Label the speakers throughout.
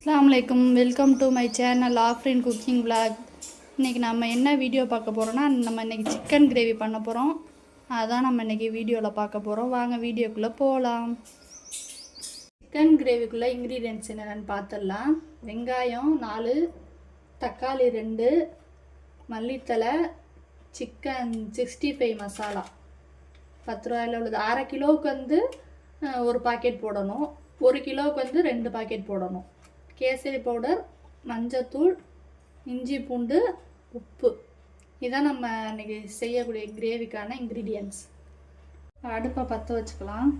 Speaker 1: அஸ்ஸலாமுஅலைக்கும், welcome to my channel Afrin cooking vlog. இன்றைக்கி நம்ம என்ன வீடியோ பார்க்க போகிறோன்னா, நம்ம இன்றைக்கி சிக்கன் கிரேவி பண்ண போகிறோம். அதான் நம்ம இன்றைக்கி வீடியோவில் பார்க்க போகிறோம். வாங்க வீடியோக்குள்ளே போகலாம். சிக்கன் கிரேவிக்குள்ளே இன்க்ரீடியன்ட்ஸ் என்னென்னு பார்த்துடலாம். வெங்காயம் 4, தக்காளி 2, மல்லித்தலை, சிக்கன் 65 மசாலா 10 ரூபாயில் உள்ளது. அரை கிலோவுக்கு வந்து ஒரு பாக்கெட் போடணும், 1 கிலோவுக்கு வந்து 2 பாக்கெட் போடணும். கேசரி பவுடர், மஞ்சத்தூள், இஞ்சி பூண்டு, உப்பு. இதான் நம்ம இன்றைக்கி செய்யக்கூடிய கிரேவிக்கான இன்க்ரீடியன்ட்ஸ். அடுப்பை பற்ற வச்சுக்கலாம்.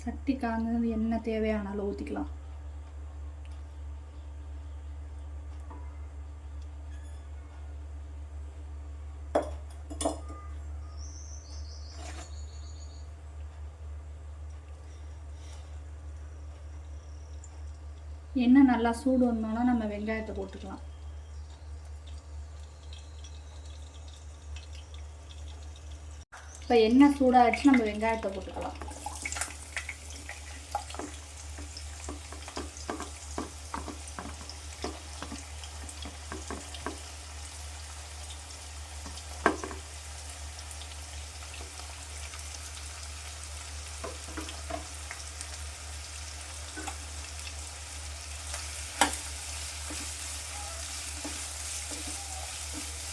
Speaker 1: சட்டி காய்ஞ்சது, எண்ணெய் தேவையான அளவு ஊற்றிக்கலாம். எண்ணெய் நல்லா சூடு வந்தோன்னா நம்ம வெங்காயத்தை போட்டுக்கலாம். இப்போ எண்ணெய் சூடாகிடுச்சு, நம்ம வெங்காயத்தை போட்டுக்கலாம்.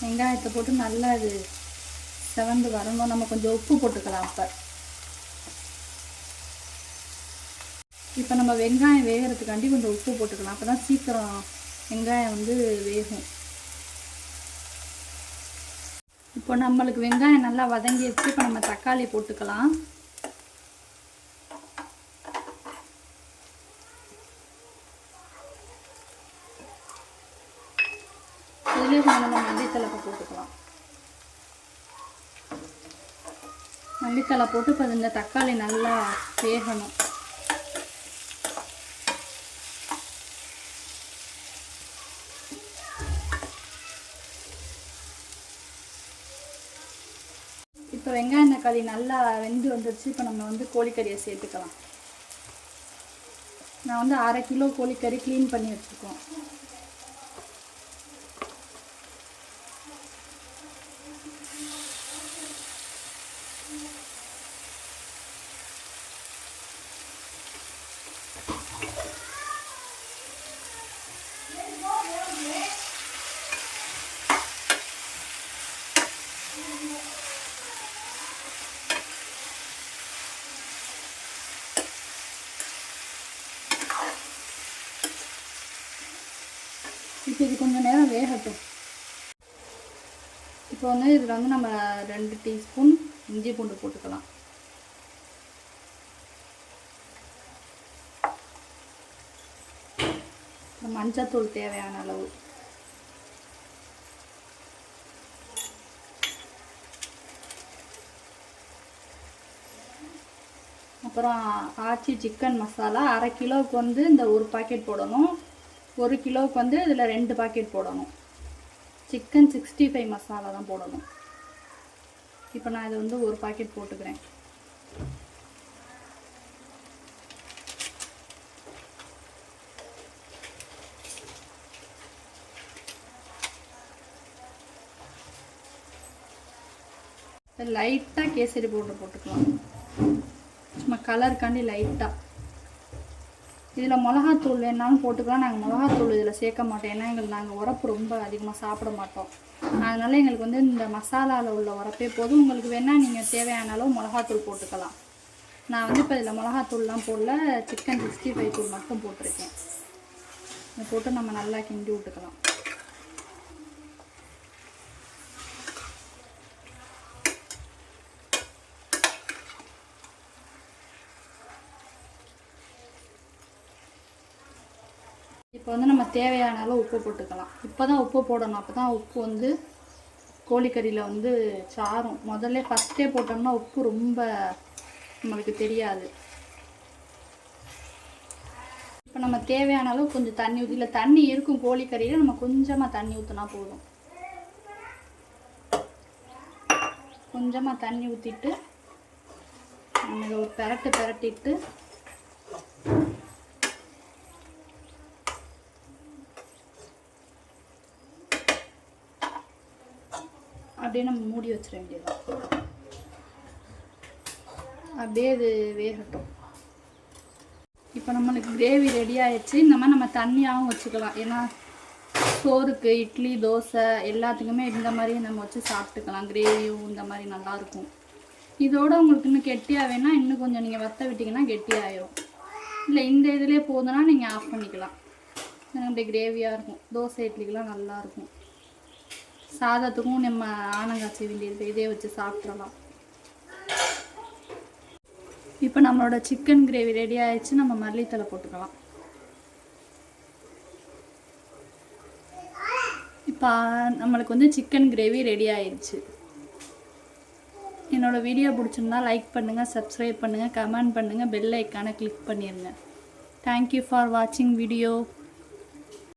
Speaker 1: வெங்காயத்தை போட்டு நல்லா இது செவந்து வரணும். நம்ம கொஞ்சம் உப்பு போட்டுக்கலாம். இப்போ நம்ம வெங்காயம் வேகிறதுக்காண்டி கொஞ்சம் உப்பு போட்டுக்கலாம். அப்போ தான் சீக்கிரம் வெங்காயம் வந்து வேகும். இப்போ நம்மளுக்கு வெங்காயம் நல்லா வதங்கிடுச்சு. இப்போ நம்ம தக்காளி போட்டுக்கலாம். இதுலேயே கொஞ்சம் நம்ம மல்லித்தலை போட்டுக்கலாம். மல்லித்தலை போட்டு இப்போ இந்த தக்காளி நல்லா வேகணும். இப்போ வெங்காயம் தக்காளி நல்லா வெந்து வந்துடுச்சு. இப்போ நம்ம வந்து கோழிக்கறியை சேர்த்துக்கலாம். நான் வந்து அரை கிலோ கோழிக்கறி க்ளீன் பண்ணி வச்சுருக்கோம். இப்போ இது கொஞ்சம் நேரம் வேகட்டும். இப்போ வந்து இதில் வந்து நம்ம 2 டீஸ்பூன் இஞ்சி பூண்டு போட்டுக்கலாம். மஞ்சத்தூள் தேவையான அளவு, அப்புறம் ஆச்சி சிக்கன் மசாலா அரை கிலோவுக்கு வந்து இந்த ஒரு பாக்கெட் போடணும், 1 கிலோவுக்கு வந்து இதில் 2 பாக்கெட் போடணும். சிக்கன் 65 மசாலா தான் போடணும். இப்போ நான் இதை வந்து ஒரு பாக்கெட் போட்டுக்கிறேன். லைட்டாக கேசரி பவுடர் போட்டுக்கலாம், சும்மா கலருக்காண்டி லைட்டாக. இதில் மிளகாத்தூள் வேணாலும் போட்டுக்கலாம். நாங்கள் மிளகாத்தூள் இதில் சேர்க்க மாட்டோம். ஏன்னா நாங்கள் உரப்பு ரொம்ப அதிகமாக சாப்பிட மாட்டோம். அதனால் எங்களுக்கு வந்து இந்த மசாலாவில் உள்ள உரப்பே போதும். உங்களுக்கு வேணால் நீங்கள் தேவையான அளவு மிளகாத்தூள் போட்டுக்கலாம். நான் வந்து இப்போ இதில் மிளகாத்தூள்லாம் போடல, சிக்கன் 65 தூள் மட்டும் போட்டிருக்கேன். இதை போட்டு நம்ம நல்லா கிண்டி விட்டுக்கலாம். இப்போ வந்து நம்ம தேவையான அளவு உப்பு போட்டுக்கலாம். இப்போ தான் உப்பு போடணும், அப்போ தான் உப்பு வந்து கோழிக்கறியில் வந்து சாரும். முதல்ல ஃபஸ்ட்டே போட்டோம்னா உப்பு ரொம்ப நம்மளுக்கு தெரியாது. இப்போ நம்ம தேவையான அளவு கொஞ்சம் தண்ணி ஊற்றி, இல்லை தண்ணி இருக்கும் கோழிக்கறியில், நம்ம கொஞ்சமாக தண்ணி ஊற்றினா போதும். கொஞ்சமாக தண்ணி ஊற்றிட்டு நம்ம இதை ஒரு பிரட்டிட்டு அப்படியே நம்ம மூடி வச்சிட வேண்டியதுதான். அப்படியே இது வேகட்டும். இப்போ நம்மளுக்கு கிரேவி ரெடி ஆயிடுச்சு. இந்த மாதிரி நம்ம தண்ணியாகவும் வச்சுக்கலாம். ஏன்னா சோறுக்கு, இட்லி, தோசை எல்லாத்துக்குமே இந்த மாதிரி நம்ம வச்சு சாப்பிட்டுக்கலாம். கிரேவியும் இந்த மாதிரி நல்லாயிருக்கும். இதோட உங்களுக்கு இன்னும் கெட்டியாக வேணால் இன்னும் கொஞ்சம் நீங்கள் வற்ற விட்டிங்கன்னா கெட்டியாயிரும். இல்லை இந்த இதிலே போதுன்னா நீங்கள் ஆஃப் பண்ணிக்கலாம். அப்படி கிரேவியாக இருக்கும். தோசை இட்லிக்கெலாம் நல்லாயிருக்கும். சாதத்துக்கும் நம்ம ஆனங்காய்ச்சி வேண்டியது இதே வச்சு சாப்பிட்றலாம். இப்போ நம்மளோட சிக்கன் கிரேவி ரெடி ஆயிடுச்சு. நம்ம மல்லித்தலை போட்டுக்கலாம். இப்போ நம்மளுக்கு வந்து சிக்கன் கிரேவி ரெடி ஆயிடுச்சு. என்னோடய வீடியோ பிடிச்சிருந்தா லைக் பண்ணுங்கள், சப்ஸ்கிரைப் பண்ணுங்கள், கமெண்ட் பண்ணுங்கள், பெல் ஐக்கானை கிளிக் பண்ணிடுங்க. தேங்க்யூ ஃபார் வாட்சிங் வீடியோ.